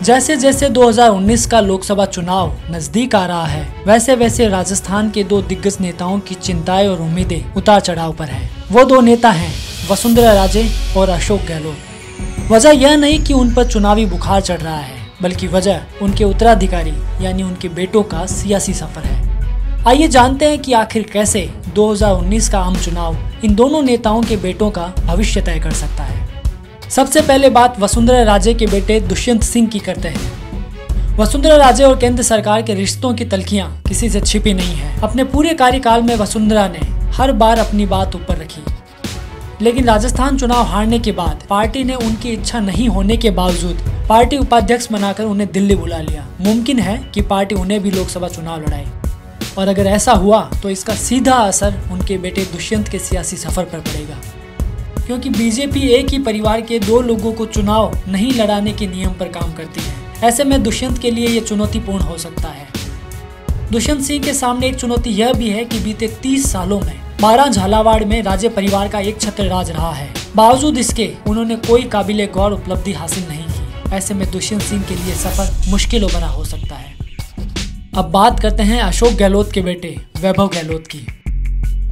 जैसे जैसे 2019 का लोकसभा चुनाव नजदीक आ रहा है, वैसे वैसे राजस्थान के दो दिग्गज नेताओं की चिंताएं और उम्मीदें उतार चढ़ाव पर है। वो दो नेता हैं वसुंधरा राजे और अशोक गहलोत। वजह यह नहीं कि उन पर चुनावी बुखार चढ़ रहा है, बल्कि वजह उनके उत्तराधिकारी यानी उनके बेटों का सियासी सफर है। आइए जानते हैं कि आखिर कैसे 2019 का आम चुनाव इन दोनों नेताओं के बेटों का भविष्य तय कर सकता है। सबसे पहले बात वसुंधरा राजे के बेटे दुष्यंत सिंह की करते हैं। वसुंधरा राजे और केंद्र सरकार के रिश्तों की तल्खियां किसी से छिपी नहीं है। अपने पूरे कार्यकाल में वसुंधरा ने हर बार अपनी बात ऊपर रखी, लेकिन राजस्थान चुनाव हारने के बाद पार्टी ने उनकी इच्छा नहीं होने के बावजूद पार्टी उपाध्यक्ष बनाकर उन्हें दिल्ली बुला लिया। मुमकिन है कि पार्टी उन्हें भी लोकसभा चुनाव लड़ाए, और अगर ऐसा हुआ तो इसका सीधा असर उनके बेटे दुष्यंत के सियासी सफर पर पड़ेगा, क्योंकि बीजेपी एक ही परिवार के दो लोगों को चुनाव नहीं लड़ाने के नियम पर काम करती है। ऐसे में दुष्यंत के लिए ये चुनौतीपूर्ण हो सकता है। दुष्यंत सिंह के सामने एक चुनौती यह भी है कि बीते 30 सालों में 12 झालावाड़ में राजे परिवार का एक छत्र राज रहा है। बावजूद इसके उन्होंने कोई काबिले गौर उपलब्धि हासिल नहीं की। ऐसे में दुष्यंत सिंह के लिए सफर मुश्किलों भरा हो सकता है। अब बात करते हैं अशोक गहलोत के बेटे वैभव गहलोत की।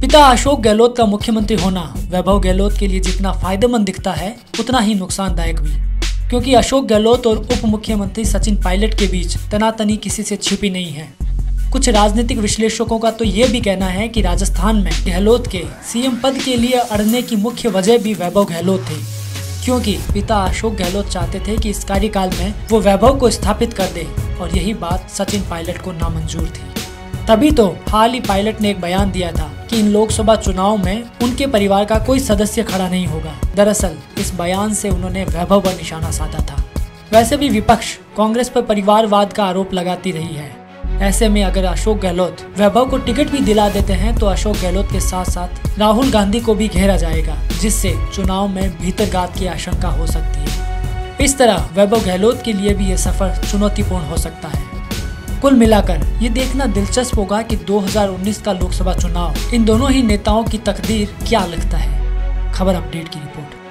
पिता अशोक गहलोत का मुख्यमंत्री होना वैभव गहलोत के लिए जितना फायदेमंद दिखता है, उतना ही नुकसानदायक भी, क्योंकि अशोक गहलोत और उप मुख्यमंत्री सचिन पायलट के बीच तनातनी किसी से छिपी नहीं है। कुछ राजनीतिक विश्लेषकों का तो ये भी कहना है कि राजस्थान में गहलोत के सीएम पद के लिए अड़ने की मुख्य वजह भी वैभव गहलोत थे, क्योंकि पिता अशोक गहलोत चाहते थे कि इस कार्यकाल में वो वैभव को स्थापित कर दे, और यही बात सचिन पायलट को नामंजूर थी। तभी तो हाल ही पायलट ने एक बयान दिया था कि इन लोकसभा चुनाव में उनके परिवार का कोई सदस्य खड़ा नहीं होगा। दरअसल इस बयान से उन्होंने वैभव पर निशाना साधा था। वैसे भी विपक्ष कांग्रेस पर परिवारवाद का आरोप लगाती रही है। ऐसे में अगर अशोक गहलोत वैभव को टिकट भी दिला देते हैं तो अशोक गहलोत के साथ साथ राहुल गांधी को भी घेरा जाएगा, जिससे चुनाव में भीतरघात की आशंका हो सकती है। इस तरह वैभव गहलोत के लिए भी ये सफर चुनौतीपूर्ण हो सकता है। कुल मिलाकर ये देखना दिलचस्प होगा कि 2019 का लोकसभा चुनाव इन दोनों ही नेताओं की तकदीर क्या लिखता है। खबर अपडेट की रिपोर्ट।